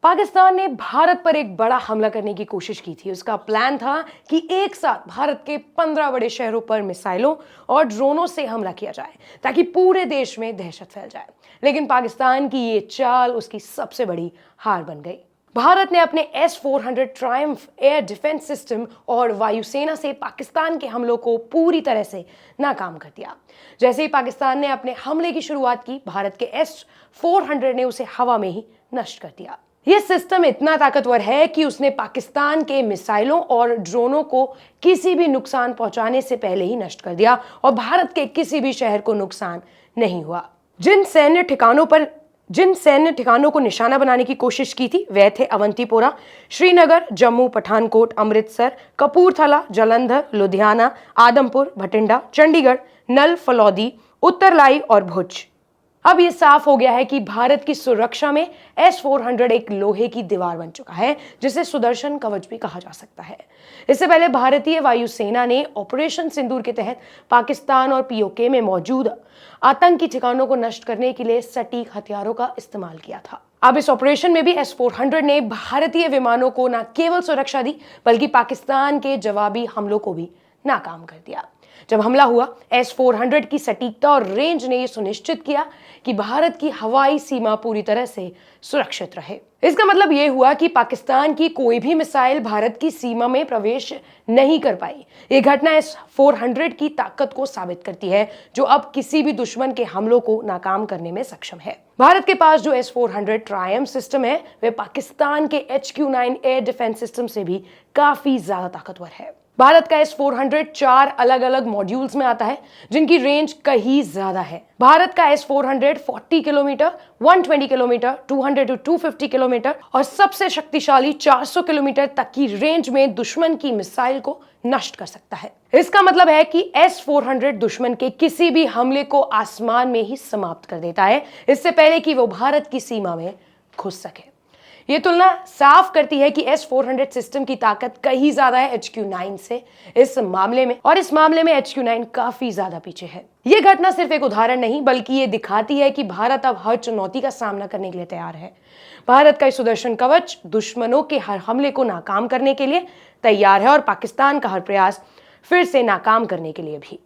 पाकिस्तान ने भारत पर एक बड़ा हमला करने की कोशिश की थी। उसका प्लान था कि एक साथ भारत के 15 बड़े शहरों पर मिसाइलों और ड्रोनों से हमला किया जाए ताकि पूरे देश में दहशत फैल जाए। लेकिन पाकिस्तान की ये चाल उसकी सबसे बड़ी हार बन गई। भारत ने अपने S-400 Triumph air defence system और वायुसेना से पाकिस्तान के हमलों को पूरी तरह से नाकाम कर दिया। जैसे ही पाकिस्तान ने अपने हमले की शुरुआत की, भारत के S-400 ने उसे हवा में ही नष्ट कर दिया। यह सिस्टम इतना ताकतवर है कि उसने पाकिस्तान के मिसाइलों और ड्रोनों को किसी भी नुकसान पहुंचाने से पहले ही नष्ट कर दिया और भारत के किसी भी शहर को नुकसान नहीं हुआ। जिन सैन्य ठिकानों को निशाना बनाने की कोशिश की थी वह थे अवंतीपोरा, श्रीनगर, जम्मू, पठानकोट, अमृतसर, कपूरथला, जालंधर, लुधियाना, आदमपुर, भटिंडा, चंडीगढ़, नल, फलौदी, उत्तरलाई और भुज। अब यह साफ हो गया है कि भारत की सुरक्षा में S-400 एक लोहे की दीवार बन चुका है, जिसे सुदर्शन कवच भी कहा जा सकता है। इससे पहले भारतीय वायुसेना ने ऑपरेशन सिंदूर के तहत पाकिस्तान और POK में मौजूद आतंकी ठिकानों को नष्ट करने के लिए सटीक हथियारों का इस्तेमाल किया था। अब इस ऑपरेशन में भी S-400 ने भारतीय विमानों को न केवल सुरक्षा दी बल्कि पाकिस्तान के जवाबी हमलों को भी नाकाम कर दिया। जब हमला हुआ, S-400 की सटीकता और रेंज ने यह सुनिश्चित किया कि भारत की हवाई सीमा पूरी तरह से सुरक्षित रहे। इसका मतलब यह हुआ कि पाकिस्तान की कोई भी मिसाइल भारत की सीमा में प्रवेश नहीं कर पाई। यह घटना S-400 की ताकत को साबित करती है, जो अब किसी भी दुश्मन के हमलों को नाकाम करने में सक्षम है। भारत के पास जो S-400 ट्रायम्फ सिस्टम है, वह पाकिस्तान के HQ-9 एयर डिफेंस सिस्टम से भी काफी ज्यादा ताकतवर है। भारत का S-400 4 अलग अलग मॉड्यूल्स में आता है, जिनकी रेंज कहीं ज्यादा है। भारत का S-400 40 kilometre, 120 kilometre, 200 to 250 kilometre और सबसे शक्तिशाली 400 किलोमीटर तक की रेंज में दुश्मन की मिसाइल को नष्ट कर सकता है। इसका मतलब है कि S-400 दुश्मन के किसी भी हमले को आसमान में ही समाप्त कर देता है, इससे पहले कि वो भारत की सीमा में घुस सके। ये तुलना साफ करती है कि S-400 सिस्टम की ताकत कहीं ज्यादा है HQ-9 से इस मामले में, और इस मामले में HQ-9 काफी ज्यादा पीछे है। ये घटना सिर्फ एक उदाहरण नहीं बल्कि ये दिखाती है कि भारत अब हर चुनौती का सामना करने के लिए तैयार है। भारत का सुदर्शन कवच दुश्मनों के हर हमले को नाकाम करने के लिए तैयार है और पाकिस्तान का हर प्रयास फिर से नाकाम करने के लिए भी।